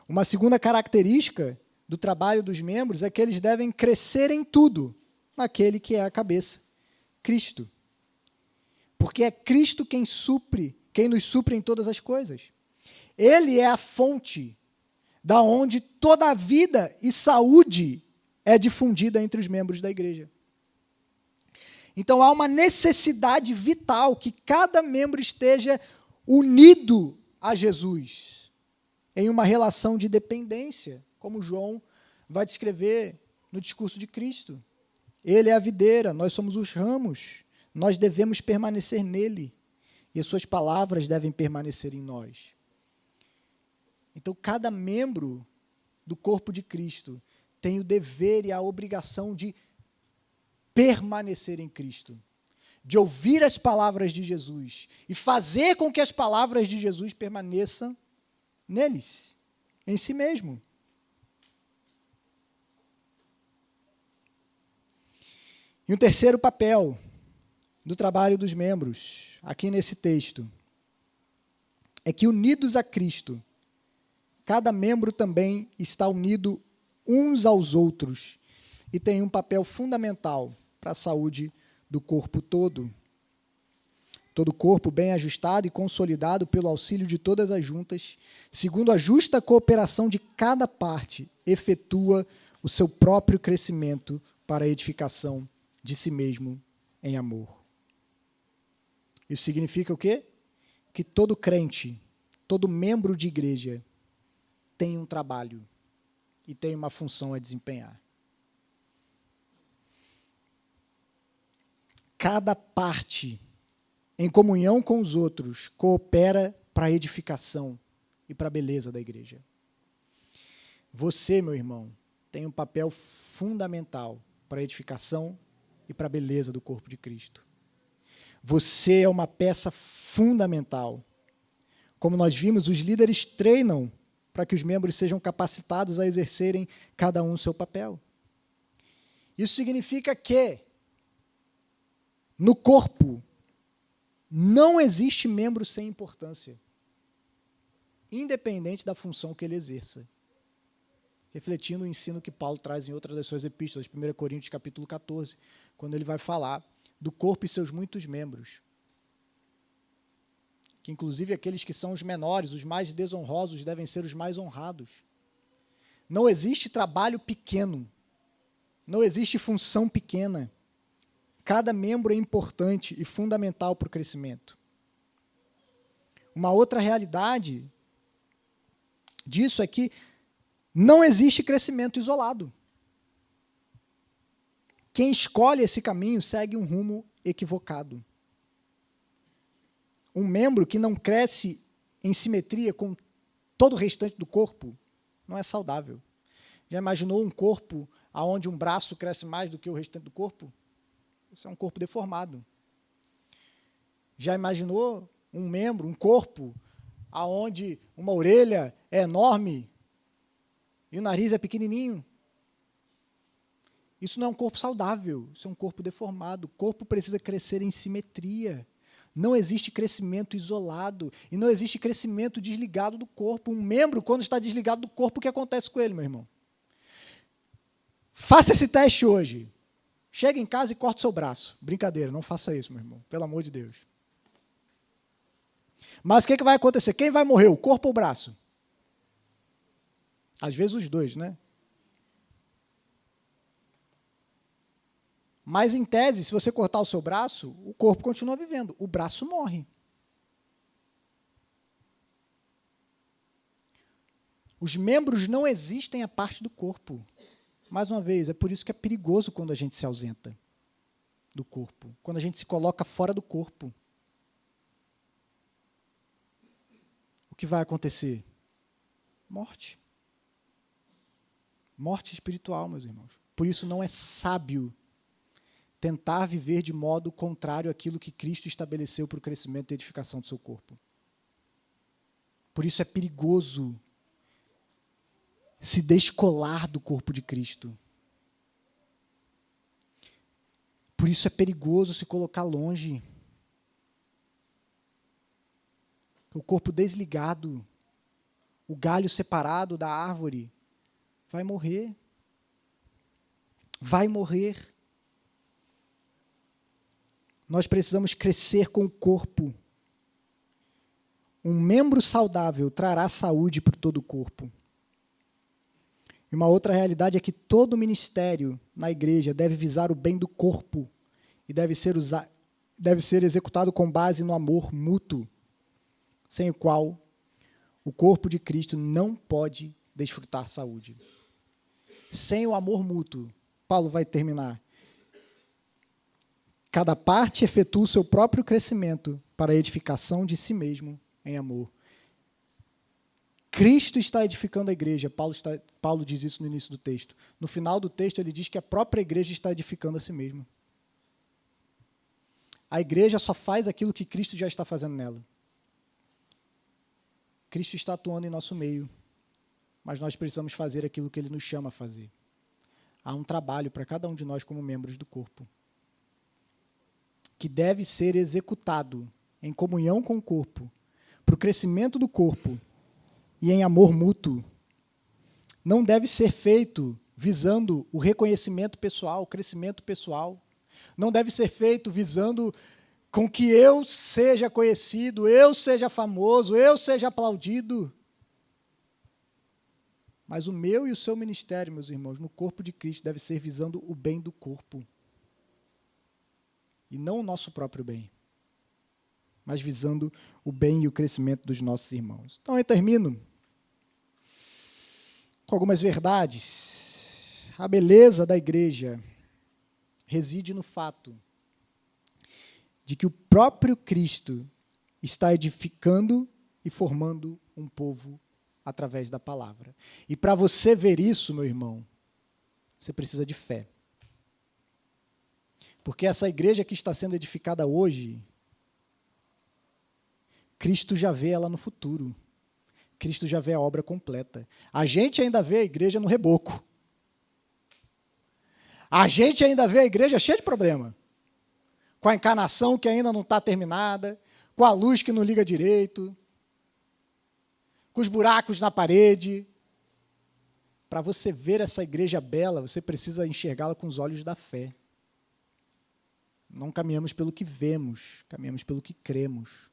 Uma segunda característica do trabalho dos membros é que eles devem crescer em tudo, naquele que é a cabeça, Cristo. Porque é Cristo quem nos supre em todas as coisas. Ele é a fonte da onde toda a vida e saúde é difundida entre os membros da igreja. Então, há uma necessidade vital que cada membro esteja unido a Jesus, em uma relação de dependência como João vai descrever no discurso de Cristo. Ele é a videira, nós somos os ramos, nós devemos permanecer nele, e as suas palavras devem permanecer em nós. Então, cada membro do corpo de Cristo tem o dever e a obrigação de permanecer em Cristo, de ouvir as palavras de Jesus e fazer com que as palavras de Jesus permaneçam neles, em si mesmo. E um terceiro papel do trabalho dos membros, aqui nesse texto, é que unidos a Cristo, cada membro também está unido uns aos outros e tem um papel fundamental para a saúde do corpo todo. Todo o corpo bem ajustado e consolidado pelo auxílio de todas as juntas, segundo a justa cooperação de cada parte, efetua o seu próprio crescimento para a edificação de si mesmo em amor. Isso significa o quê? Que todo crente, todo membro de igreja tem um trabalho e tem uma função a desempenhar. Cada parte, em comunhão com os outros, coopera para a edificação e para a beleza da igreja. Você, meu irmão, tem um papel fundamental para a edificação e para a beleza do corpo de Cristo. Você é uma peça fundamental. Como nós vimos, os líderes treinam para que os membros sejam capacitados a exercerem cada um o seu papel. Isso significa que no corpo não existe membro sem importância, independente da função que ele exerça. Refletindo o ensino que Paulo traz em outras das suas epístolas, 1 Coríntios capítulo 14, quando ele vai falar do corpo e seus muitos membros. Que inclusive aqueles que são os menores, os mais desonrosos, devem ser os mais honrados. Não existe trabalho pequeno, não existe função pequena. Cada membro é importante e fundamental para o crescimento. Uma outra realidade disso é que não existe crescimento isolado. Quem escolhe esse caminho segue um rumo equivocado. Um membro que não cresce em simetria com todo o restante do corpo não é saudável. Já imaginou um corpo onde um braço cresce mais do que o restante do corpo? Esse é um corpo deformado. Já imaginou um membro, um corpo, onde uma orelha é enorme e o nariz é pequenininho? Isso não é um corpo saudável, isso é um corpo deformado. O corpo precisa crescer em simetria. Não existe crescimento isolado e não existe crescimento desligado do corpo. Um membro, quando está desligado do corpo, o que acontece com ele, meu irmão? Faça esse teste hoje. Chega em casa e corta o seu braço. Brincadeira, não faça isso, meu irmão, pelo amor de Deus. Mas o que vai acontecer? Quem vai morrer, o corpo ou o braço? Às vezes os dois, né? Mas, em tese, se você cortar o seu braço, o corpo continua vivendo, o braço morre. Os membros não existem à parte do corpo. Mais uma vez, é por isso que é perigoso quando a gente se ausenta do corpo, quando a gente se coloca fora do corpo. O que vai acontecer? Morte. Morte espiritual, meus irmãos. Por isso não é sábio tentar viver de modo contrário àquilo que Cristo estabeleceu para o crescimento e edificação do seu corpo. Por isso é perigoso se descolar do corpo de Cristo. Por isso é perigoso se colocar longe. O corpo desligado, o galho separado da árvore, vai morrer. Vai morrer. Nós precisamos crescer com o corpo. Um membro saudável trará saúde para todo o corpo. E uma outra realidade é que todo ministério na igreja deve visar o bem do corpo e deve ser executado com base no amor mútuo, sem o qual o corpo de Cristo não pode desfrutar saúde. Sem o amor mútuo, Paulo vai terminar. Cada parte efetua o seu próprio crescimento para a edificação de si mesmo em amor. Cristo está edificando a igreja. Paulo diz isso no início do texto. No final do texto, ele diz que a própria igreja está edificando a si mesma. A igreja só faz aquilo que Cristo já está fazendo nela. Cristo está atuando em nosso meio, mas nós precisamos fazer aquilo que Ele nos chama a fazer. Há um trabalho para cada um de nós como membros do corpo, que deve ser executado em comunhão com o corpo, para o crescimento do corpo e em amor mútuo. Não deve ser feito visando o reconhecimento pessoal, o crescimento pessoal. Não deve ser feito visando com que eu seja conhecido, eu seja famoso, eu seja aplaudido. Mas o meu e o seu ministério, meus irmãos, no corpo de Cristo, deve ser visando o bem do corpo. E não o nosso próprio bem, mas visando o bem e o crescimento dos nossos irmãos. Então, eu termino com algumas verdades. A beleza da igreja reside no fato de que o próprio Cristo está edificando e formando um povo através da palavra. E para você ver isso, meu irmão, você precisa de fé. Porque essa igreja que está sendo edificada hoje, Cristo já vê ela no futuro. Cristo já vê a obra completa. A gente ainda vê a igreja no reboco. A gente ainda vê a igreja cheia de problema. Com a encarnação que ainda não está terminada, com a luz que não liga direito, com os buracos na parede. Para você ver essa igreja bela, você precisa enxergá-la com os olhos da fé. Não caminhamos pelo que vemos, caminhamos pelo que cremos.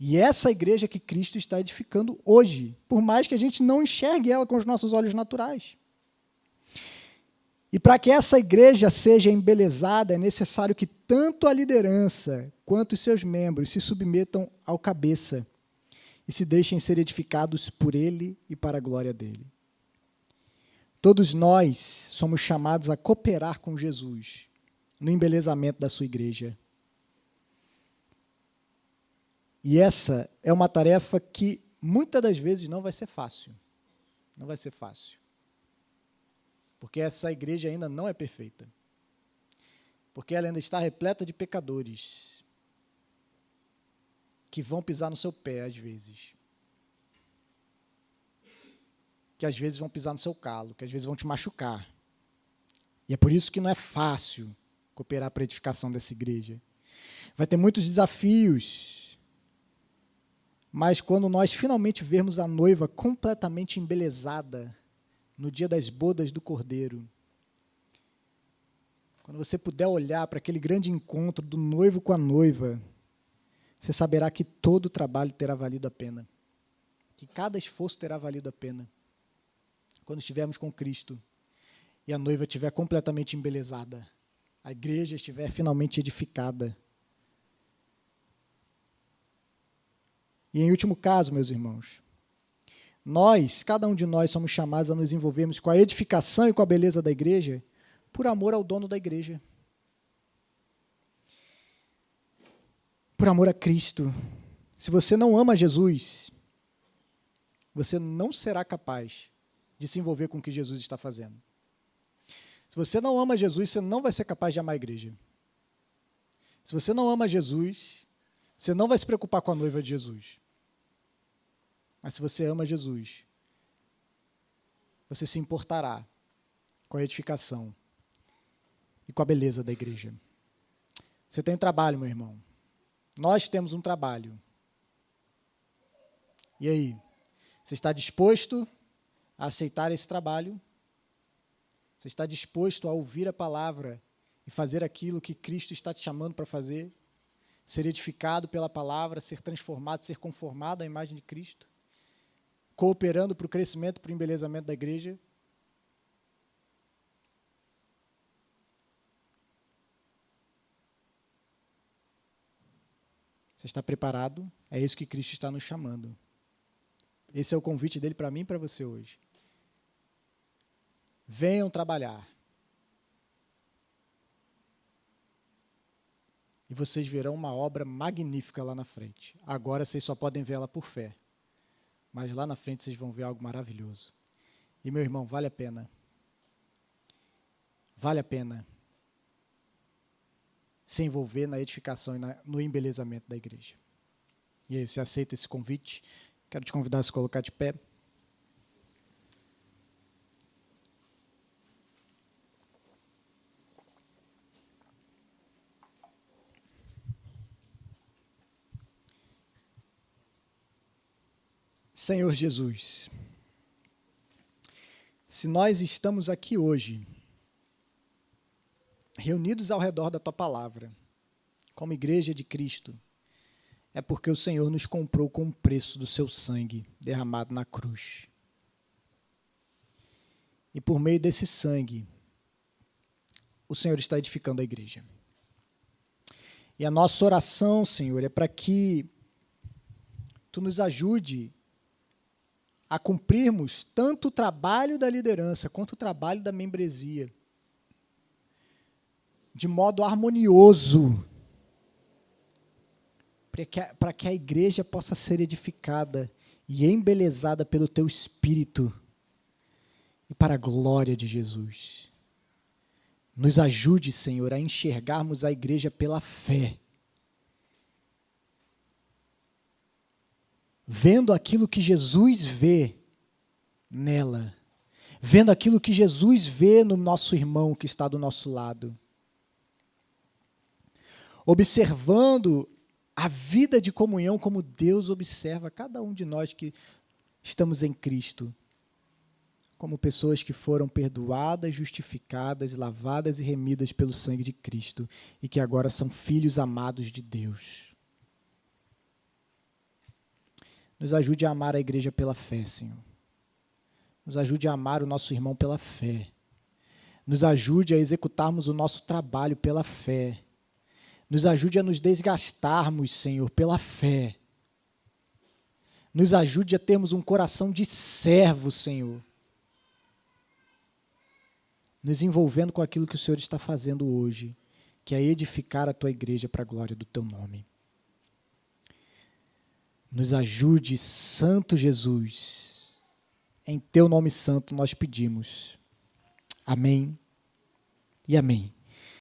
E essa igreja que Cristo está edificando hoje, por mais que a gente não enxergue ela com os nossos olhos naturais. E para que essa igreja seja embelezada, é necessário que tanto a liderança quanto os seus membros se submetam ao cabeça e se deixem ser edificados por ele e para a glória dele. Todos nós somos chamados a cooperar com Jesus no embelezamento da sua igreja. E essa é uma tarefa que muitas das vezes não vai ser fácil. Não vai ser fácil. Porque essa igreja ainda não é perfeita. Porque ela ainda está repleta de pecadores que vão pisar no seu pé, às vezes. Que às vezes vão pisar no seu calo, que às vezes vão te machucar. E é por isso que não é fácil cooperar para a edificação dessa igreja. Vai ter muitos desafios, mas quando nós finalmente vermos a noiva completamente embelezada, no dia das bodas do Cordeiro, quando você puder olhar para aquele grande encontro do noivo com a noiva, você saberá que todo o trabalho terá valido a pena, que cada esforço terá valido a pena, quando estivermos com Cristo e a noiva estiver completamente embelezada, a igreja estiver finalmente edificada. E em último caso, meus irmãos, cada um de nós somos chamados a nos envolvermos com a edificação e com a beleza da igreja por amor ao dono da igreja. Por amor a Cristo. Se você não ama Jesus, você não será capaz de se envolver com o que Jesus está fazendo. Se você não ama Jesus, você não vai ser capaz de amar a igreja. Se você não ama Jesus, você não vai se preocupar com a noiva de Jesus. Mas se você ama Jesus, você se importará com a edificação e com a beleza da igreja. Você tem um trabalho, meu irmão. Nós temos um trabalho. E aí? Você está disposto a aceitar esse trabalho? Você está disposto a ouvir a palavra e fazer aquilo que Cristo está te chamando para fazer? Ser edificado pela palavra, ser transformado, ser conformado à imagem de Cristo? Cooperando para o crescimento, para o embelezamento da igreja? Você está preparado? É isso que Cristo está nos chamando. Esse é o convite dele para mim e para você hoje. Venham trabalhar. E vocês verão uma obra magnífica lá na frente. Agora vocês só podem ver ela por fé. Mas lá na frente vocês vão ver algo maravilhoso. E, meu irmão, vale a pena. Vale a pena se envolver na edificação e no embelezamento da igreja. E aí, você aceita esse convite? Quero te convidar a se colocar de pé. Senhor Jesus, se nós estamos aqui hoje, reunidos ao redor da Tua palavra, como igreja de Cristo, é porque o Senhor nos comprou com o preço do Seu sangue derramado na cruz. E por meio desse sangue, o Senhor está edificando a igreja. E a nossa oração, Senhor, é para que Tu nos ajude a cumprirmos tanto o trabalho da liderança quanto o trabalho da membresia de modo harmonioso, para que a igreja possa ser edificada e embelezada pelo Teu Espírito e para a glória de Jesus. Nos ajude, Senhor, a enxergarmos a igreja pela fé, vendo aquilo que Jesus vê nela, vendo aquilo que Jesus vê no nosso irmão que está do nosso lado, observando a vida de comunhão como Deus observa cada um de nós que estamos em Cristo, como pessoas que foram perdoadas, justificadas, lavadas e remidas pelo sangue de Cristo e que agora são filhos amados de Deus. Nos ajude a amar a igreja pela fé, Senhor. Nos ajude a amar o nosso irmão pela fé. Nos ajude a executarmos o nosso trabalho pela fé. Nos ajude a nos desgastarmos, Senhor, pela fé. Nos ajude a termos um coração de servo, Senhor. Nos envolvendo com aquilo que o Senhor está fazendo hoje, que é edificar a Tua igreja para a glória do Teu nome. Nos ajude, Santo Jesus. Em Teu nome santo nós pedimos. Amém e amém.